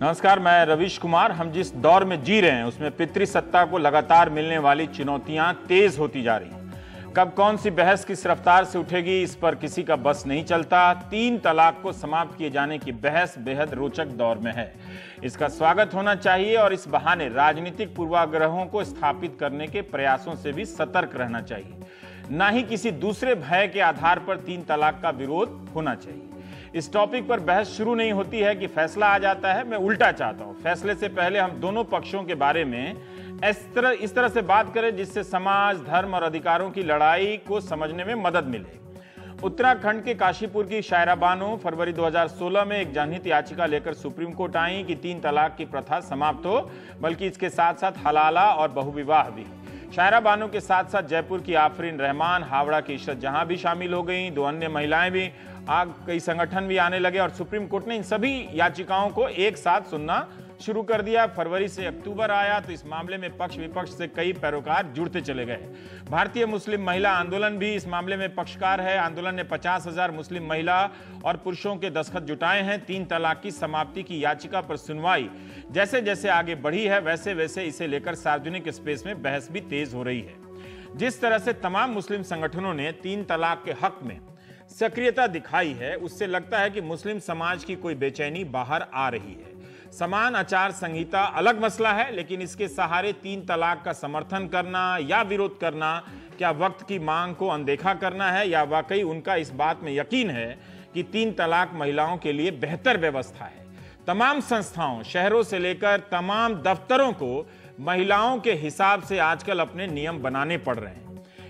नमस्कार, मैं रवीश कुमार। हम जिस दौर में जी रहे हैं उसमें पितृसत्ता को लगातार मिलने वाली चुनौतियां तेज होती जा रही हैं। कब कौन सी बहस किस रफ्तार से उठेगी, इस पर किसी का बस नहीं चलता। 3 तलाक को समाप्त किए जाने की बहस बेहद रोचक दौर में है। इसका स्वागत होना चाहिए और इस बहाने राजनीतिक पूर्वाग्रहों को स्थापित करने के प्रयासों से भी सतर्क रहना चाहिए। ना ही किसी दूसरे भय के आधार पर 3 तलाक का विरोध होना चाहिए। इस टॉपिक पर बहस शुरू नहीं होती है कि फैसला आ जाता है। मैं उल्टा चाहता हूं, फैसले से पहले हम दोनों पक्षों के बारे में इस तरह से बात करें जिससे समाज, धर्म और अधिकारों की लड़ाई को समझने में मदद मिले। उत्तराखंड के काशीपुर की शायरा बानो फरवरी 2016 में एक जनहित याचिका लेकर सुप्रीम कोर्ट आई कि 3 तलाक की प्रथा समाप्त हो, बल्कि इसके साथ साथ हलाला और बहुविवाह भी। शायरा बानो के साथ साथ जयपुर की आफरीन रहमान, हावड़ा की इशरत जहां भी शामिल हो गई। 2 अन्य महिलाएं भी, कई संगठन भी आने लगे और सुप्रीम कोर्ट ने इन सभी याचिकाओं को एक साथ सुनना शुरू कर दिया। फरवरी से अक्टूबर आया तो इस मामले में पक्ष विपक्ष से कई पैरोकार जुड़ते चले गए। भारतीय मुस्लिम महिला आंदोलन भी इस मामले में पक्षकार है। आंदोलन ने 50,000 मुस्लिम महिला और पुरुषों के दस्तखत जुटाए हैं। 3 तलाक की समाप्ति की याचिका पर सुनवाई जैसे जैसे आगे बढ़ी है, वैसे वैसे इसे लेकर सार्वजनिक स्पेस में बहस भी तेज हो रही है। जिस तरह से तमाम मुस्लिम संगठनों ने 3 तलाक के हक में सक्रियता दिखाई है, उससे लगता है कि मुस्लिम समाज की कोई बेचैनी बाहर आ रही है। समान आचार संहिता अलग मसला है, लेकिन इसके सहारे 3 तलाक का समर्थन करना या विरोध करना क्या वक्त की मांग को अनदेखा करना है, या वाकई उनका इस बात में यकीन है कि 3 तलाक महिलाओं के लिए बेहतर व्यवस्था है। तमाम संस्थाओं, शहरों से लेकर तमाम दफ्तरों को महिलाओं के हिसाब से आजकल अपने नियम बनाने पड़ रहे हैं।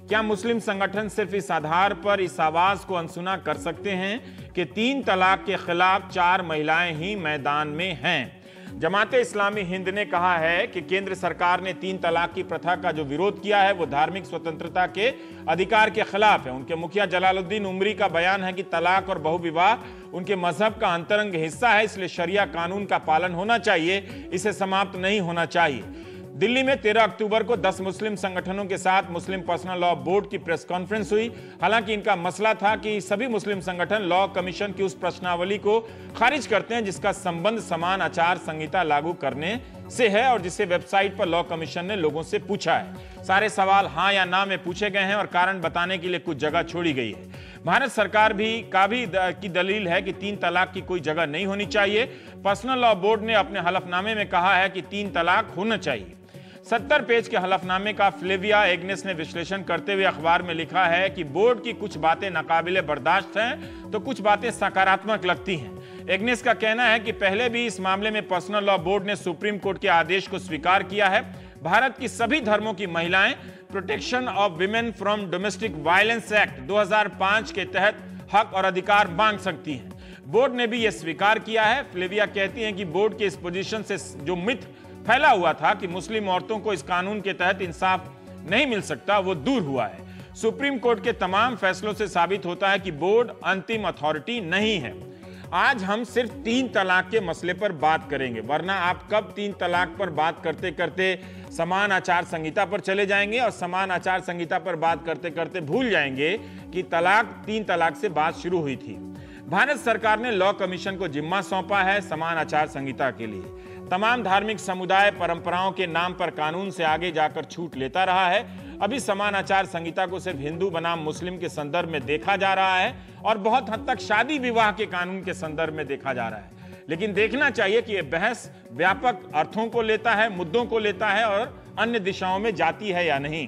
क्या मुस्लिम संगठन सिर्फ इस आधार पर इस आवाज को अनसुना कर सकते हैं कि 3 तलाक के खिलाफ 4 महिलाएं ही मैदान में हैं? जमाते इस्लामी हिंद ने कहा है कि केंद्र सरकार ने 3 तलाक की प्रथा का जो विरोध किया है वो धार्मिक स्वतंत्रता के अधिकार के खिलाफ है। उनके मुखिया जलालुद्दीन उमरी का बयान है कि तलाक और बहुविवाह उनके मजहब का अंतरंग हिस्सा है, इसलिए शरिया कानून का पालन होना चाहिए, इसे समाप्त नहीं होना चाहिए। दिल्ली में 13 अक्टूबर को 10 मुस्लिम संगठनों के साथ मुस्लिम पर्सनल लॉ बोर्ड की प्रेस कॉन्फ्रेंस हुई। हालांकि इनका मसला था कि सभी मुस्लिम संगठन लॉ कमीशन की उस प्रश्नावली को खारिज करते हैं जिसका संबंध समान आचार संहिता लागू करने से है और जिसे वेबसाइट पर लॉ कमीशन ने लोगों से पूछा है। सारे सवाल हां या ना में पूछे गए हैं और कारण बताने के लिए कुछ जगह छोड़ी गई है। भारत सरकार की दलील है कि 3 तलाक की कोई जगह नहीं होनी चाहिए। पर्सनल लॉ बोर्ड ने अपने हलफनामे में कहा है कि 3 तलाक होना चाहिए। 70 पेज के हलफनामे का फ्लेविया एग्नेस ने विश्लेषण करते हुए अखबार में लिखा है कि बोर्ड की कुछ बातें नाकाबिले बर्दाश्त हैं तो कुछ बातें सकारात्मक लगती हैं। एग्नेस का कहना है कि पहले भी इस मामले में पर्सनल लॉ बोर्ड ने सुप्रीम कोर्ट के आदेश को स्वीकार किया है। भारत की सभी धर्मों की महिलाएं protection of women from domestic violence act 2005 के तहत हक और अधिकार मांग सकती हैं। बोर्ड ने भी यह स्वीकार किया है। फ्लेविया कहती हैं कि बोर्ड के इस पोजीशन से जो मिथ फैला हुआ था कि मुस्लिम औरतों को इस कानून के तहत इंसाफ नहीं मिल सकता, वो दूर हुआ है। सुप्रीम कोर्ट के तमाम फैसलों से साबित होता है कि बोर्ड अंतिम अथॉरिटी नहीं है। आज हम सिर्फ 3 तलाक के मसले पर बात करेंगे, वरना आप कब 3 तलाक पर बात करते करते समान आचार संहिता पर चले जाएंगे और समान आचार संहिता पर बात करते करते भूल जाएंगे कि 3 तलाक से बात शुरू हुई थी। भारत सरकार ने लॉ कमीशन को जिम्मा सौंपा है समान आचार संहिता के लिए। तमाम धार्मिक समुदाय परंपराओं के नाम पर कानून से आगे जाकर छूट लेता रहा है। अभी समान आचार संहिता को सिर्फ हिंदू बनाम मुस्लिम के संदर्भ में देखा जा रहा है और बहुत हद तक शादी विवाह के कानून के संदर्भ में देखा जा रहा है। लेकिन देखना चाहिए कि यह बहस व्यापक अर्थों को लेता है, मुद्दों को लेता है और अन्य दिशाओं में जाती है या नहीं।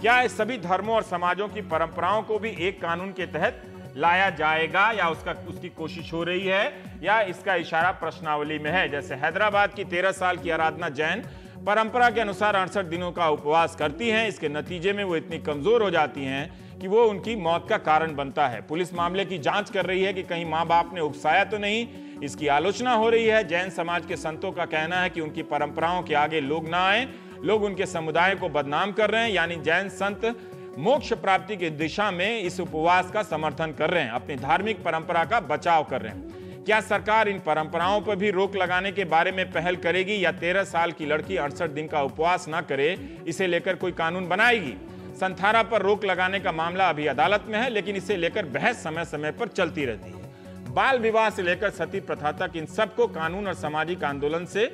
क्या इस सभी धर्मों और समाजों की परंपराओं को भी एक कानून के तहत लाया जाएगा या उसकी कोशिश हो रही है, या इसका इशारा प्रश्नावली में है। जैसे हैदराबाद की 13 साल की आराधना जैन परंपरा के अनुसार 68 दिनों का उपवास करती हैं। इसके नतीजे में वो इतनी कमजोर हो जाती हैं कि वो उनकी मौत का कारण बनता है। पुलिस मामले की जांच कर रही है कि कहीं माँ बाप ने उकसाया तो नहीं, इसकी आलोचना हो रही है। जैन समाज के संतों का कहना है कि उनकी परंपराओं के आगे लोग ना आए, लोग उनके समुदाय को बदनाम कर रहे हैं। यानी जैन संत मोक्ष प्राप्ति की दिशा में इस उपवास का समर्थन कर रहे हैं, अपनी धार्मिक परंपरा का बचाव कर रहे हैं। क्या सरकार इन परंपराओं पर भी रोक लगाने के बारे में पहल करेगी, या 13 साल की लड़की 68 दिन का उपवास ना करे इसे लेकर कोई कानून बनाएगी? संथारा पर रोक लगाने का मामला अभी अदालत में है, लेकिन इसे लेकर बहस समय समय पर चलती रहती है। बाल विवाह से लेकर सती प्रथा तक इन सबको कानून और सामाजिक आंदोलन से,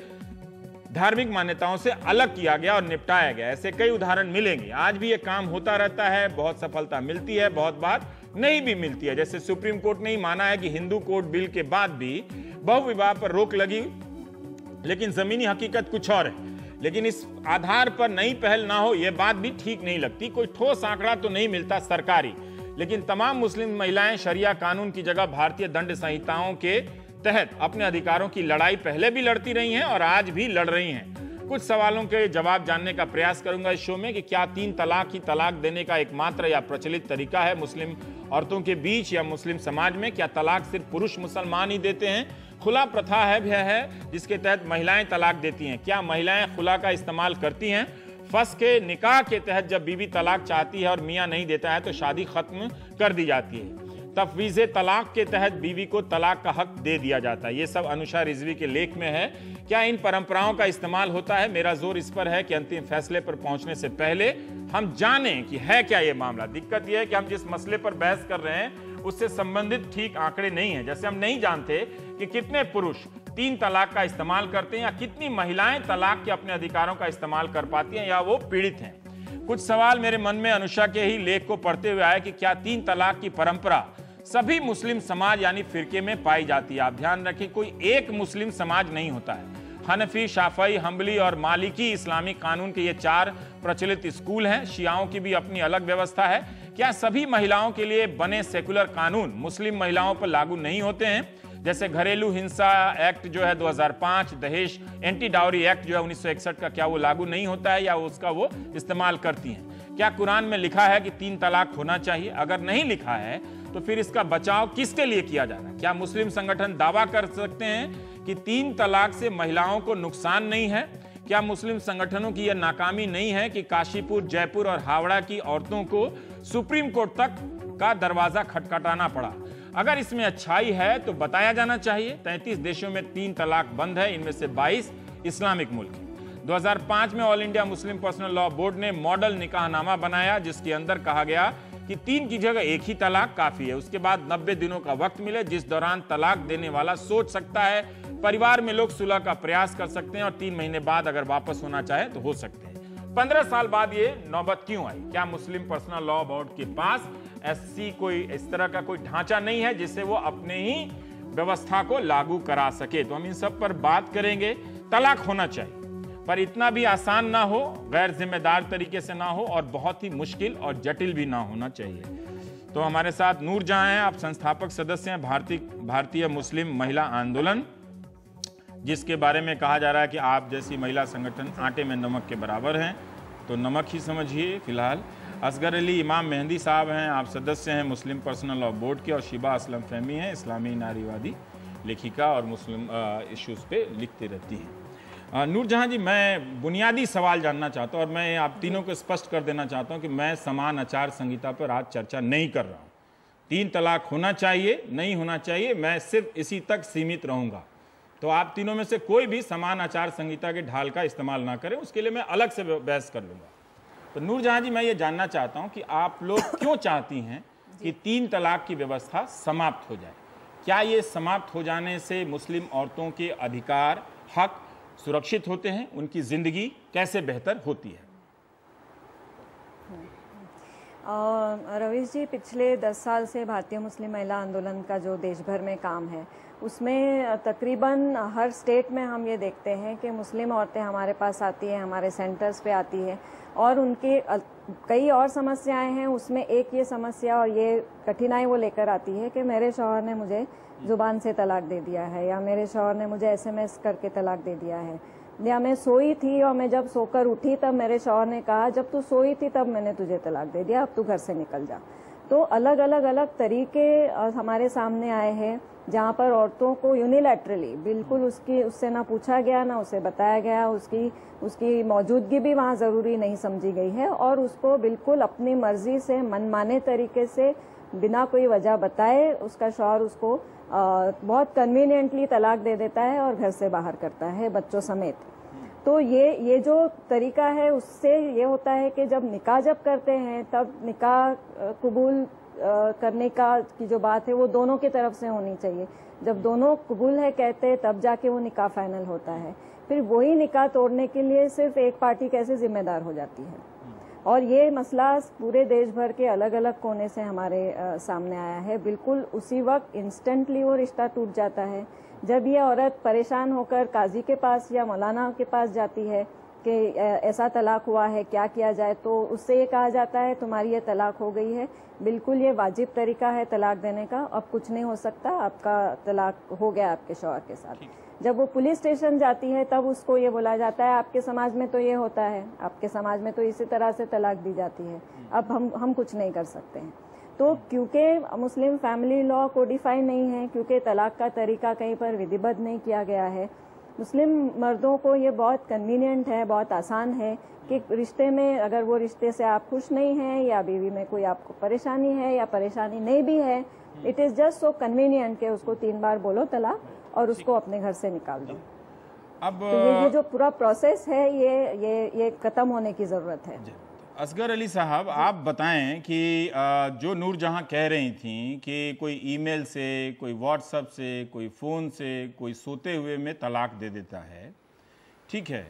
धार्मिक मान्यताओं से अलग किया गया और निपटाया गया। ऐसे कई उदाहरण मिलेंगे। आज भी ये काम होता रहता है, बहुत सफलता मिलती है, बहुत बार नहीं भी मिलती है। जैसे सुप्रीम कोर्ट ने ही माना है कि हिंदू कोड बिल के बाद भी बहुविवाह पर रोक लगी, लेकिन जमीनी हकीकत कुछ और है। लेकिन इस आधार पर नई पहल ना हो, यह बात भी ठीक नहीं लगती। कोई ठोस आंकड़ा तो नहीं मिलता सरकारी, लेकिन तमाम मुस्लिम महिलाएं शरिया कानून की जगह भारतीय दंड संहिताओं के तहत अपने अधिकारों की लड़ाई पहले भी लड़ती रही हैं और आज भी लड़ रही हैं। कुछ सवालों के जवाब जानने का प्रयास करूंगा इस शो में कि क्या 3 तलाक ही तलाक देने का एकमात्र या प्रचलित तरीका है मुस्लिम औरतों के बीच या मुस्लिम समाज में? क्या तलाक सिर्फ पुरुष मुसलमान ही देते हैं? खुला प्रथा है जिसके तहत महिलाएं तलाक देती हैं। क्या महिलाएं खुला का इस्तेमाल करती हैं? फस के निकाह के तहत जब बीवी तलाक चाहती है और मियां नहीं देता है तो शादी खत्म कर दी जाती है। तफवीज़े तलाक के तहत बीवी को तलाक का हक दे दिया जाता है। ये सब अनुषा रिजवी के लेख में है। क्या इन परंपराओं का इस्तेमाल होता है? मेरा जोर इस पर है कि अंतिम फैसले पर पहुंचने से पहले हम जानें कि है क्या ये मामला। दिक्कत यह है कि हम जिस मसले पर बहस कर रहे हैं उससे संबंधित ठीक आंकड़े नहीं है। जैसे हम नहीं जानते कि कितने पुरुष 3 तलाक का इस्तेमाल करते हैं या कितनी महिलाएं तलाक के अपने अधिकारों का इस्तेमाल कर पाती हैं या वो पीड़ित हैं। कुछ सवाल मेरे मन में अनुषा के ही लेख को पढ़ते हुए आए कि क्या 3 तलाक की परंपरा सभी मुस्लिम समाज यानी फिरके में पाई जाती है? आप ध्यान रखें, कोई एक मुस्लिम समाज नहीं होता है। हनफी, शाफई, हम्बली और मालिकी इस्लामिक कानून के ये 4 प्रचलित स्कूल हैं। शियाओं की भी अपनी अलग व्यवस्था है। क्या सभी महिलाओं के लिए बने सेकुलर कानून मुस्लिम महिलाओं पर लागू नहीं होते हैं? जैसे घरेलू हिंसा एक्ट जो है 2005, दहेज एंटी डाउरी एक्ट जो है 1961 का, क्या वो लागू नहीं होता है या उसका वो इस्तेमाल करती हैं? क्या कुरान में लिखा है कि 3 तलाक होना चाहिए? अगर नहीं लिखा है तो फिर इसका बचाव किसके लिए किया जा रहा है? क्या मुस्लिम संगठन दावा कर सकते हैं कि 3 तलाक से महिलाओं को नुकसान नहीं है? क्या मुस्लिम संगठनों की यह नाकामी नहीं है कि काशीपुर, जयपुर और हावड़ा की औरतों को सुप्रीम कोर्ट तक का दरवाजा खटखटाना पड़ा? अगर इसमें अच्छाई है तो बताया जाना चाहिए। 33 देशों में 3 तलाक बंद है, इनमें से 22 इस्लामिक मुल्क हैं। 2005 में all India Muslim personal law board ने मॉडल निकाहनामा बनाया जिसके अंदर कहा गया कि 3 की जगह 1 ही तलाक काफी है। उसके बाद 90 दिनों का वक्त मिले जिस दौरान तलाक देने वाला सोच सकता है, परिवार में लोग सुलह का प्रयास कर सकते हैं और 3 महीने बाद अगर वापस होना चाहे तो हो सकते हैं। 15 साल बाद ये नौबत क्यों आई? क्या मुस्लिम पर्सनल लॉ बोर्ड के पास ऐसी कोई इस तरह का कोई ढांचा नहीं है जिससे वो अपने ही व्यवस्था को लागू करा सके? तो हम इन सब पर बात करेंगे। तलाक होना चाहिए पर इतना भी आसान ना हो, गैर जिम्मेदार तरीके से ना हो और बहुत ही मुश्किल और जटिल भी ना होना चाहिए। तो हमारे साथ नूर जहां हैं, आप संस्थापक सदस्य हैं भारतीय मुस्लिम महिला आंदोलन, जिसके बारे में कहा जा रहा है कि आप जैसी महिला संगठन आटे में नमक के बराबर हैं, तो नमक ही समझिए फिलहाल। असगर अली इमाम मेहंदी साहब हैं, आप सदस्य हैं मुस्लिम पर्सनल लॉ बोर्ड के, और शिबा असलम फहमी हैं, इस्लामी नारीवादी लेखिका और मुस्लिम इश्यूज़ पे लिखती रहती हैं। नूर जहां जी, मैं बुनियादी सवाल जानना चाहता हूं और मैं आप तीनों को स्पष्ट कर देना चाहता हूं कि मैं समान आचार संहिता पर आज चर्चा नहीं कर रहा हूं। 3 तलाक होना चाहिए, नहीं होना चाहिए, मैं सिर्फ इसी तक सीमित रहूंगा। तो आप तीनों में से कोई भी समान आचार संहिता के ढाल का इस्तेमाल ना करें, उसके लिए मैं अलग से बहस कर लूंगा। तो नूर जहां जी, मैं ये जानना चाहता हूं कि आप लोग क्यों चाहती हैं कि 3 तलाक की व्यवस्था समाप्त हो जाए? क्या ये समाप्त हो जाने से मुस्लिम औरतों के अधिकार, हक सुरक्षित होते हैं? उनकी जिंदगी कैसे बेहतर होती है? रवीश जी, पिछले 10 साल से भारतीय मुस्लिम महिला आंदोलन का जो देश भर में काम है उसमें तकरीबन हर स्टेट में हम ये देखते हैं कि मुस्लिम औरतें हमारे पास आती हैं, हमारे सेंटर्स पे आती हैं और उनके कई और समस्याएं हैं। उसमें एक ये समस्या और ये कठिनाई वो लेकर आती है कि मेरे शौहर ने मुझे जुबान से तलाक दे दिया है, या मेरे शौहर ने मुझे SMS करके तलाक दे दिया है, या मैं सोई थी और मैं जब सोकर उठी तब मेरे शौहर ने कहा जब तू सोई थी तब मैंने तुझे तलाक दे दिया, अब तू घर से निकल जा। तो अलग अलग तरीके हमारे सामने आए हैं जहाँ पर औरतों को यूनिलैटरली बिल्कुल उससे ना पूछा गया, ना उसे बताया गया, उसकी मौजूदगी भी वहाँ ज़रूरी नहीं समझी गई है और उसको बिल्कुल अपनी मर्जी से मनमाने तरीके से बिना कोई वजह बताए उसका शौहर उसको बहुत कन्वीनियंटली तलाक दे देता है और घर से बाहर करता है, बच्चों समेत। तो ये जो तरीका है उससे ये होता है कि जब निकाह करते हैं तब निकाह कबूल करने की जो बात है वो दोनों की तरफ से होनी चाहिए। जब दोनों कबूल है कहते हैं तब जाके वो निकाह फाइनल होता है। फिर वही निकाह तोड़ने के लिए सिर्फ एक पार्टी कैसे जिम्मेदार हो जाती है। और ये मसला पूरे देश भर के अलग अलग कोने से हमारे सामने आया है। बिल्कुल उसी वक्त इंस्टेंटली वो रिश्ता टूट जाता है। जब ये औरत परेशान होकर काजी के पास या मौलाना के पास जाती है कि ऐसा तलाक हुआ है, क्या किया जाए, तो उससे ये कहा जाता है तुम्हारी ये तलाक हो गई है। बिल्कुल ये वाजिब तरीका है तलाक देने का, अब कुछ नहीं हो सकता, आपका तलाक हो गया आपके शौहर के साथ। जब वो पुलिस स्टेशन जाती है तब उसको ये बोला जाता है आपके समाज में तो ये होता है, आपके समाज में तो इसी तरह से तलाक दी जाती है, अब हम कुछ नहीं कर सकते हैं। तो क्योंकि मुस्लिम फैमिली लॉ कोडिफाई नहीं है, क्योंकि तलाक का तरीका कहीं पर विधिबद्ध नहीं किया गया है, मुस्लिम मर्दों को ये बहुत कन्वीनियंट है, बहुत आसान है कि रिश्ते में अगर वो रिश्ते से आप खुश नहीं हैं या बीवी में कोई आपको परेशानी है या परेशानी नहीं भी है, it is just so convenient कि उसको 3 बार बोलो तलाक और उसको अपने घर से निकाल दो। अब तो ये जो पूरा प्रोसेस है ये खत्म होने की ज़रूरत है। असगर अली साहब, आप बताएं कि जो नूरजहां कह रही थी कि कोई ईमेल से, कोई व्हाट्सएप से, कोई फ़ोन से, कोई सोते हुए में तलाक दे देता है, ठीक है,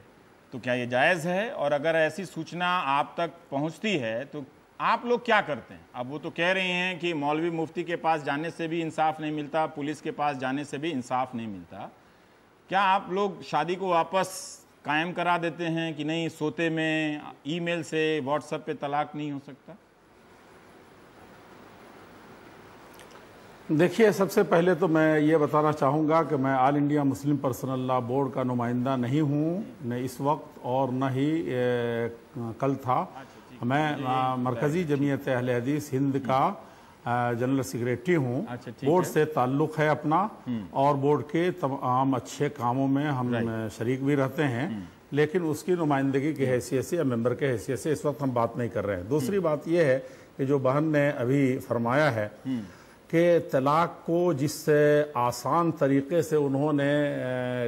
तो क्या ये जायज़ है? और अगर ऐसी सूचना आप तक पहुंचती है तो आप लोग क्या करते हैं? अब वो तो कह रही हैं कि मौलवी मुफ्ती के पास जाने से भी इंसाफ नहीं मिलता, पुलिस के पास जाने से भी इंसाफ नहीं मिलता, क्या आप लोग शादी को वापस कायम करा देते हैं कि नहीं, सोते में ईमेल से, व्हाट्सएप पे तलाक नहीं हो सकता? देखिए, सबसे पहले तो मैं ये बताना चाहूँगा कि मैं all India Muslim personal law board का नुमाइंदा नहीं हूँ, न इस वक्त और न ही कल था। मैं मरकज़ी जमीयत अहले हदीस हिंद का जनरल सेक्रेटरी हूँ। बोर्ड से ताल्लुक़ है अपना और बोर्ड के तमाम अच्छे कामों में हम शरीक भी रहते हैं, लेकिन उसकी नुमाइंदगी की हैसियत से या मेंबर के हैसियत से इस वक्त हम बात नहीं कर रहे हैं। दूसरी बात यह है कि जो बहन ने अभी फरमाया है कि तलाक को जिस आसान तरीके से उन्होंने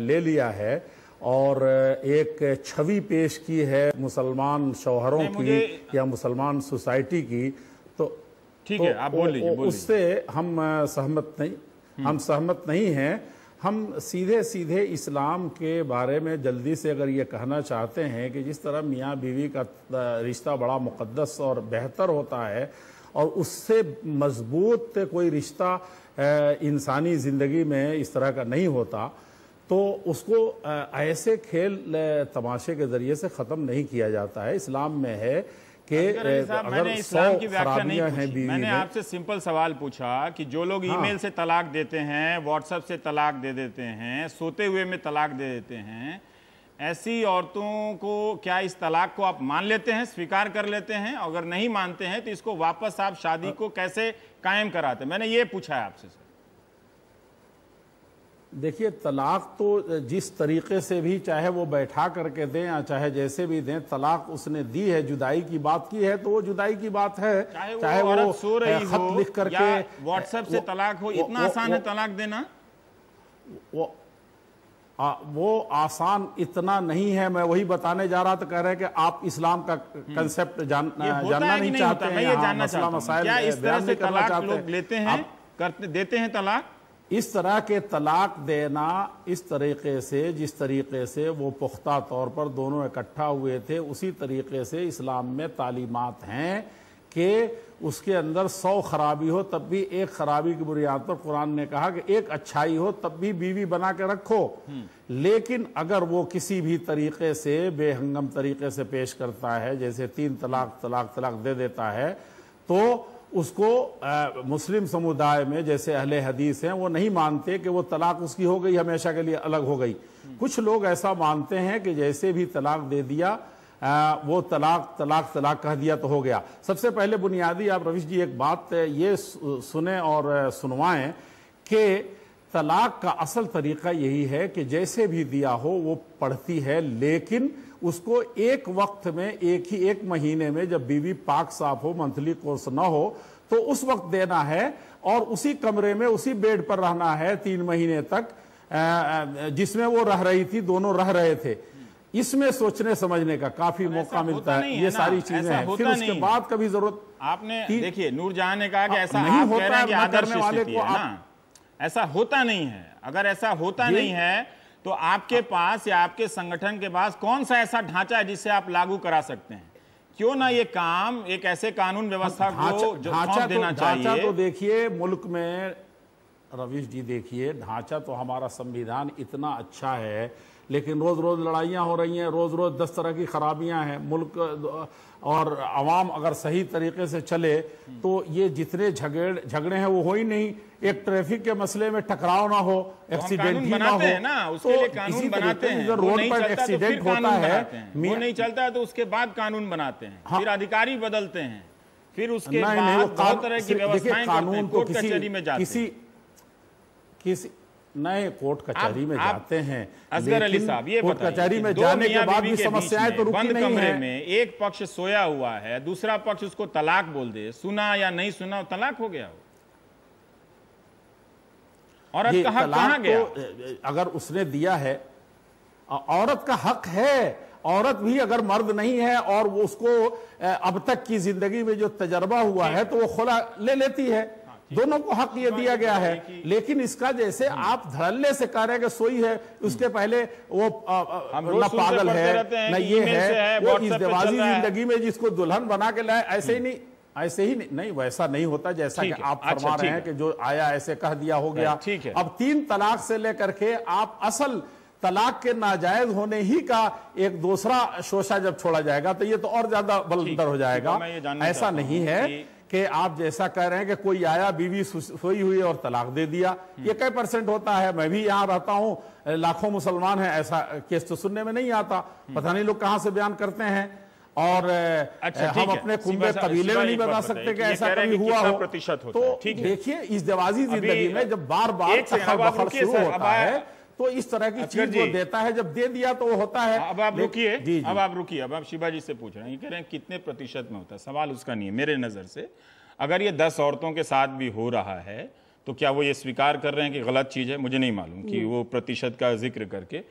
ले लिया है और एक छवि पेश की है मुसलमान शौहरों की या मुसलमान सोसाइटी की, तो ठीक है, आप बोल लीजिए। उससे हम सहमत नहीं हैं। हम सीधे सीधे इस्लाम के बारे में जल्दी से अगर ये कहना चाहते हैं कि जिस तरह मियाँ बीवी का रिश्ता बड़ा मुक़द्दस और बेहतर होता है और उससे मजबूत कोई रिश्ता इंसानी ज़िंदगी में इस तरह का नहीं होता, तो उसको ऐसे खेल तमाशे के ज़रिए से ख़त्म नहीं किया जाता है। इस्लाम में है कि अगर इस्लाम की व्याख्या नहीं पूछी, मैंने आपसे सिंपल सवाल पूछा कि जो लोग ईमेल से तलाक देते हैं, व्हाट्सएप से तलाक दे देते हैं, सोते हुए में तलाक दे देते हैं, ऐसी औरतों को क्या इस तलाक को आप मान लेते हैं, स्वीकार कर लेते हैं? अगर नहीं मानते हैं तो इसको वापस आप शादी को कैसे कायम कराते हैं? मैंने ये पूछा है आपसे सर। देखिए, तलाक तो जिस तरीके से भी, चाहे वो बैठा करके दें या चाहे जैसे भी दें, तलाक उसने दी है, जुदाई की बात की है तो वो जुदाई की बात है। चाहे वो सो रही हो लिख करके व्हाट्सएप से तलाक हो, इतना आसान है तलाक देना? वो आसान इतना नहीं है। मैं वही बताने जा रहा था, कह रहे हैं कि आप इस्लाम का कंसेप्ट जानना नहीं चाहते हैं। मैं ये जानना चाहता हूं, क्या इस तरह से तलाक लोग लेते हैं, देते हैं तलाक? इस तरह के तलाक देना इस तरीके से, जिस तरीके से वो पुख्ता तौर पर दोनों इकट्ठा हुए थे, उसी तरीके से इस्लाम में तालीमात हैं कि उसके अंदर 100 खराबी हो तब भी एक खराबी की बुनियाद पर कुरान ने कहा कि एक अच्छाई हो तब भी बीवी बना के रखो। लेकिन अगर वो किसी भी तरीके से बेहंगम तरीके से पेश करता है, जैसे 3 तलाक दे देता है, तो उसको मुस्लिम समुदाय में जैसे अहले हदीस हैं वो नहीं मानते कि वो तलाक उसकी हो गई, हमेशा के लिए अलग हो गई। कुछ लोग ऐसा मानते हैं कि जैसे भी तलाक दे दिया वो तलाक कह दिया तो हो गया। सबसे पहले बुनियादी आप रवीश जी एक बात ये सुने और सुनवाएं कि तलाक का असल तरीका यही है कि जैसे भी दिया हो वो पढ़ती है, लेकिन उसको एक वक्त में, एक महीने में जब बीवी पाक साफ हो, मंथली कोर्स ना हो, तो उस वक्त देना है और उसी कमरे में उसी बेड पर रहना है 3 महीने तक जिसमें वो रह रही थी, दोनों रह रहे थे। इसमें सोचने समझने का काफी मौका मिलता है। ये सारी चीजें हैं, फिर उसके बाद कभी जरूरत आपने देखिए नूरजहां ने कहा कि ऐसा नहीं आप होता कह रहे हैं कि आदर्श वाले स्थिति को है ना, ऐसा होता नहीं है। अगर ऐसा होता नहीं है तो आपके पास या आपके संगठन के पास कौन सा ऐसा ढांचा है जिससे आप लागू करा सकते हैं? क्यों ना ये काम एक ऐसे कानून व्यवस्था को सौंप देना चाहिए। ढांचा तो देखिए मुल्क में रवीश जी, देखिए ढांचा तो हमारा संविधान इतना अच्छा है, लेकिन रोज रोज लड़ाइयां हो रही हैं, रोज रोज 10 तरह की खराबियां हैं मुल्क, और अवाम अगर सही तरीके से चले तो ये जितने झगड़े हैं वो हो ही नहीं। एक ट्रैफिक के मसले में टकराव ना हो, एक्सीडेंट ही ना हो ना, उसके लिए कानून बनाते हैं। रोड पर एक्सीडेंट होता है, वो नहीं चलता है तो उसके बाद कानून बनाते हैं, फिर अधिकारी बदलते हैं, फिर उसके बाद बहुत तरह की व्यवस्थाएं करते हैं, कोर्ट कचहरी में जाते हैं। किसी नए कोर्ट कचहरी में जाते हैं, असगर अली साहब ये कोर्ट कचहरी में जाने के बाद भी समस्याएं तो रुकी नहीं कमरे है। में एक पक्ष सोया हुआ है, दूसरा पक्ष उसको तलाक बोल दे, सुना या नहीं सुना तलाक हो गया। औरत का हक कहां गया? अगर उसने दिया है, औरत का हक है। औरत भी अगर मर्द नहीं है और वो उसको अब तक की जिंदगी में जो तजर्बा हुआ है तो वो खुला ले लेती है। दोनों को हक ये दिया गया है। लेकिन इसका जैसे आप धड़ल्ले से कह रहे हैं कि सोई है, उसके पहले वो न पागल है न ये है, वो इज़्दिवाजी जिंदगी में जिसको दुल्हन बना के लाए, ऐसे ही नहीं वैसा नहीं होता जैसा कि आप फरमा रहे हैं कि जो आया ऐसे कह दिया हो गया। अब 3 तलाक से लेकर के आप असल तलाक के नाजायज होने ही का एक दूसरा शोशा जब छोड़ा जाएगा तो ये तो और ज्यादा बलंदर हो जाएगा। ऐसा नहीं है कि आप जैसा कह रहे हैं कि कोई आया, बीवी सोई हुई और तलाक दे दिया। ये कई % होता है। मैं भी यहाँ रहता हूँ, लाखों मुसलमान हैं, ऐसा केस तो सुनने में नहीं आता। पता नहीं लोग कहाँ से बयान करते हैं। और हम अपने कुंबे कबीले में नहीं बता सकते कि ऐसा कभी हुआ हो। तो देखिए इज़्दिवाजी जिंदगी में जब बार बार शुरू होता है तो इस तरह की चीज वो देता है, जब दे दिया तो वो होता है। अब आप रुकिए, अब आप शिवा जी से पूछ रहे हैं, ये कह रहे हैं कितने प्रतिशत में होता है। सवाल उसका नहीं है मेरे नजर से। अगर ये 10 औरतों के साथ भी हो रहा है तो क्या वो ये स्वीकार कर रहे हैं कि गलत चीज है? मुझे नहीं मालूम कि वो प्रतिशत का जिक्र करके।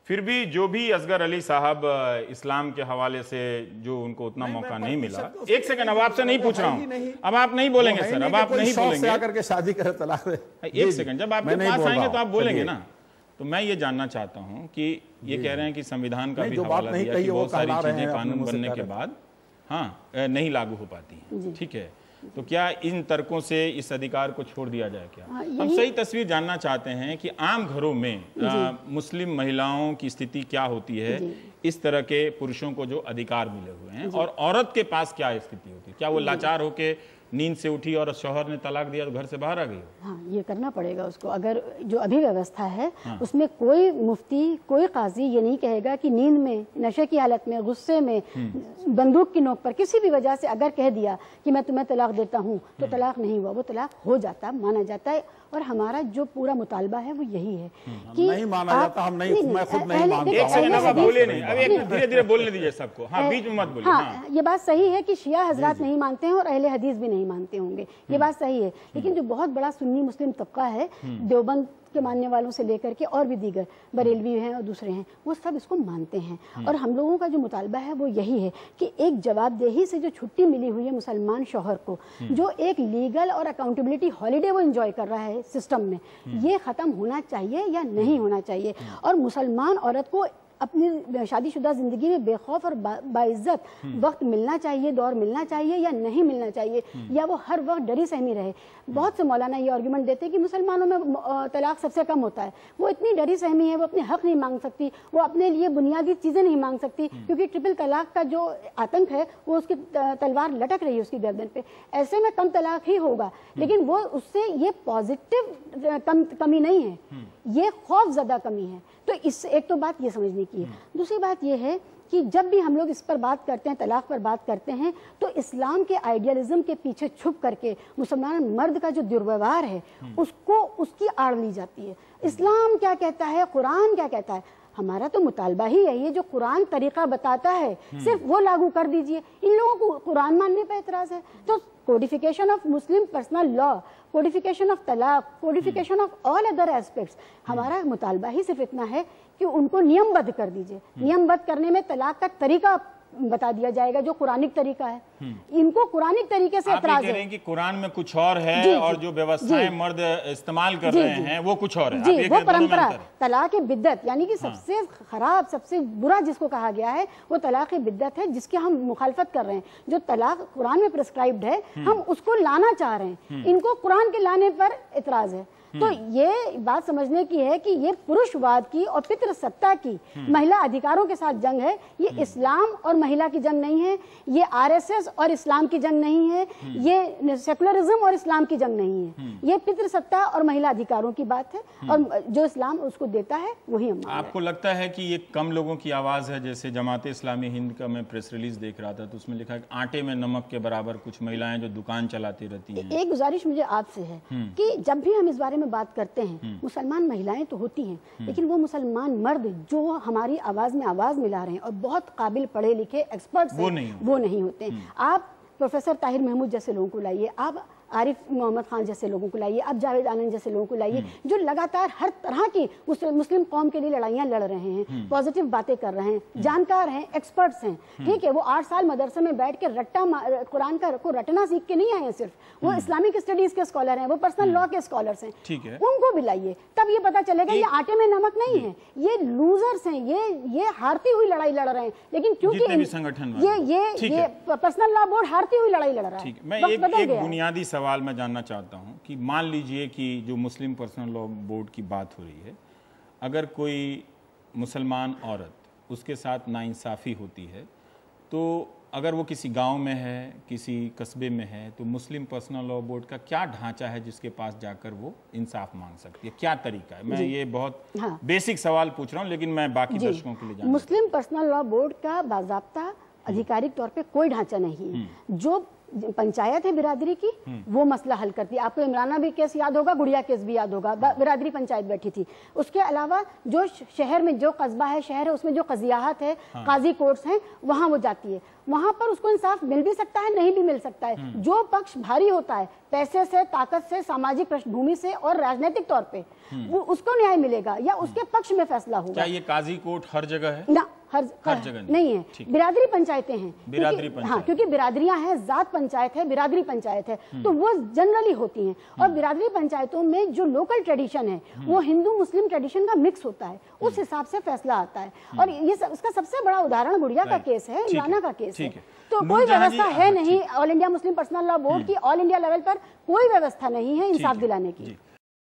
फिर भी जो भी असगर अली साहब इस्लाम के हवाले से जो उनको उतना मौका नहीं मिला। एक सेकंड, अब आपसे नहीं पूछ रहा हूँ, अब आप नहीं बोलेंगे सर, अब आप नहीं बोलेंगे। आकर के शादी करे तलाक। एक सेकंड, जब आपके पास आएंगे तो आप बोलेंगे ना। तो मैं ये जानना चाहता हूं कि ये कह रहे हैं कि संविधान का भी हवाला दिया कि बहुत सारी चीजें कानून बनने के बाद नहीं लागू हो पाती हैं। ठीक है, तो क्या इन तर्कों से इस अधिकार को छोड़ दिया जाए? क्या हम सही तस्वीर जानना चाहते हैं कि आम घरों में मुस्लिम महिलाओं की स्थिति क्या होती है इस तरह के पुरुषों को जो अधिकार मिले हुए हैं, और औरत के पास क्या स्थिति होती है? क्या वो लाचार होके नींद से उठी और शौहर ने तलाक दिया तो घर से बाहर आ गई? हाँ, ये करना पड़ेगा उसको। अगर जो अभी व्यवस्था है उसमें कोई मुफ्ती, कोई काजी ये नहीं कहेगा कि नींद में, नशे की हालत में, गुस्से में, बंदूक की नोक पर किसी भी वजह से अगर कह दिया कि मैं तुम्हें तलाक देता हूँ तो तलाक नहीं हुआ, वो तलाक हो जाता, माना जाता है। और हमारा जो पूरा मुतालबा है वो यही है कि नहीं माना जाता। हम नहीं, मैं खुद नहीं मानता। बोले नहीं, अब एक धीरे-धीरे बोलने दीजिए सबको। हाँ, बीच में मत बोलिए। हाँ, ये बात सही है कि शिया हजरात नहीं मानते हैं और अहले हदीस भी नहीं मानते होंगे, ये बात सही है। लेकिन जो बहुत बड़ा सुन्नी मुस्लिम तबका है, देवबंद के मानने वालों से लेकर के और भी दीगर बरेलवी हैं और दूसरे हैं, वो सब इसको मानते हैं। और हम लोगों का जो मुतालबा है वो यही है कि एक जवाबदेही से जो छुट्टी मिली हुई है मुसलमान शौहर को, जो एक लीगल और अकाउंटेबिलिटी हॉलीडे वो एंजॉय कर रहा है सिस्टम में, ये खत्म होना चाहिए या नहीं होना चाहिए। और मुसलमान औरत को अपनी शादीशुदा जिंदगी में बेखौफ और बाइज्जत वक्त मिलना चाहिए, दौर मिलना चाहिए या नहीं मिलना चाहिए, या वो हर वक्त डरी सहमी रहे। बहुत से मौलाना ये आर्गुमेंट देते हैं कि मुसलमानों में तलाक सबसे कम होता है। वो इतनी डरी सहमी है, वो अपने हक नहीं मांग सकती, वो अपने लिए बुनियादी चीज़ें नहीं मांग सकती, क्योंकि ट्रिपल तलाक का जो आतंक है वो उसकी तलवार लटक रही है उसकी गर्दन पे। ऐसे में कम तलाक ही होगा, लेकिन वो उससे ये पॉजिटिव कमी नहीं है, ये खौफजदा कमी है। तो इस एक तो बात ये समझने की है। दूसरी बात ये है कि जब भी हम लोग इस पर बात करते हैं, तलाक पर बात करते हैं, तो इस्लाम के आइडियलिज्म के पीछे छुप करके मुसलमान मर्द का जो दुर्व्यवहार है उसको उसकी आड़ ली जाती है। इस्लाम क्या कहता है, कुरान क्या कहता है? हमारा तो मुतालबा ही यही है, जो कुरान तरीका बताता है सिर्फ वो लागू कर दीजिए। इन लोगों को कुरान मानने पर एतराज है, तो codification of Muslim personal law, codification of talaq, codification of all other aspects. हमारा मुतालबा ही सिर्फ इतना है कि उनको नियमबद्ध कर दीजिए। नियमबद्ध करने में तलाक का तरीका बता दिया जाएगा जो कुरानिक तरीका है। इनको कुरानिक तरीके से आप ये कह रहे हैं कि कुरान में कुछ और है जी, और जो व्यवस्थाएं मर्द इस्तेमाल कर रहे हैं वो कुछ और है। जी, वो परंपरा तलाक बिद्दत, यानी कि सबसे खराब, सबसे बुरा जिसको कहा गया है वो तलाक बिद्दत है, जिसकी हम मुखालफत कर रहे हैं। जो तलाक कुरान में प्रिस्क्राइब्ड है हम उसको लाना चाह रहे हैं। इनको कुरान के लाने पर इतराज है। तो ये बात समझने की है कि ये पुरुषवाद की और पितृसत्ता की महिला अधिकारों के साथ जंग है। ये इस्लाम और महिला की जंग नहीं है, ये आरएसएस और इस्लाम की जंग नहीं है, ये सेकुलरिज्म और इस्लाम की जंग नहीं है। ये पितृसत्ता और महिला अधिकारों की बात है और जो इस्लाम उसको देता है वही हम। आपको लगता है कि ये कम लोगों की आवाज है? जैसे जमाते इस्लामी हिंद का मैं प्रेस रिलीज देख रहा था तो उसमें लिखा है आटे में नमक के बराबर कुछ महिलाएं जो दुकान चलाती रहती हैं। एक गुजारिश मुझे आपसे है कि जब भी हम इस बारे में बात करते हैं, मुसलमान महिलाएं तो होती हैं लेकिन वो मुसलमान मर्द जो हमारी आवाज में आवाज मिला रहे हैं और बहुत काबिल पढ़े लिखे एक्सपर्ट्स हैं वो नहीं होते। आप प्रोफेसर ताहिर महमूद जैसे लोगों को लाइए, आप आरिफ मोहम्मद खान जैसे लोगों को लाइए, आप जावेद आनंद जैसे लोगों को लाइए जो लगातार हर तरह की मुस्लिम कौम के लिए लड़ाइयां लड़ रहे हैं, पॉजिटिव बातें कर रहे हैं, जानकार हैं, एक्सपर्ट्स हैं। ठीक है, वो 8 साल मदरसे में बैठ के कुरान को रटना सीख के नहीं आए हैं सिर्फ, वो इस्लामिक स्टडीज के स्कॉलर हैं, वो पर्सनल लॉ के स्कॉलर्स हैं। उनको भी लाइए, तब ये पता चलेगा ये आटे में नमक नहीं है, ये लूजर्स हैं, ये हारती हुई लड़ाई लड़ रहे हैं। लेकिन क्योंकि ये पर्सनल लॉ बोर्ड हारती हुई लड़ाई लड़ रहा है। मैं एक बुनियादी सवाल मैं जानना चाहता हूं कि मान लीजिए कि जो मुस्लिम पर्सनल लॉ बोर्ड की बात हो रही है, अगर कोई मुसलमान औरत उसके साथ नाइंसाफ़ी होती है तो अगर वो किसी गांव में है, किसी कस्बे में है, तो मुस्लिम पर्सनल लॉ बोर्ड का क्या ढांचा है जिसके पास जाकर वो इंसाफ मांग सकती है? क्या तरीका है? मैं ये बहुत बेसिक सवाल पूछ रहा हूँ लेकिन मैं बाकी दर्शकों के लिए जानना। मुस्लिम पर्सनल लॉ बोर्ड का बाज़ाब्ता आधिकारिक तौर पे कोई ढांचा नहीं है। जो पंचायत है बिरादरी की वो मसला हल करती है। आपको इमराना भी केस याद होगा, गुड़िया केस भी याद होगा, बिरादरी पंचायत बैठी थी। उसके अलावा जो शहर में, जो कस्बा है, शहर है, उसमें जो कजियाहत है, काजी कोर्ट्स हैं, वहां वो जाती है। वहां पर उसको इंसाफ मिल भी सकता है, नहीं भी मिल सकता है। जो पक्ष भारी होता है पैसे से, ताकत से, सामाजिक पृष्ठभूमि से और राजनीतिक तौर पे, वो उसको न्याय मिलेगा या उसके पक्ष में फैसला होगा। क्या ये काजी कोर्ट हर जगह है? ना, हर जगह नहीं है। बिरादरी पंचायतें हैं, क्योंकि बिरादरियां हैं, जात पंचायत है, बिरादरी पंचायत है, तो वो जनरली होती हैं। और बिरादरी पंचायतों में जो लोकल ट्रेडिशन है वो हिंदू मुस्लिम ट्रेडिशन का मिक्स होता है, उस हिसाब से फैसला आता है। और ये इसका सबसे बड़ा उदाहरण गुड़िया का केस है, इमराना का केस है। तो कोई व्यवस्था है नहीं all India Muslim personal law board की, ऑल इंडिया लेवल पर कोई व्यवस्था नहीं है इंसाफ दिलाने की।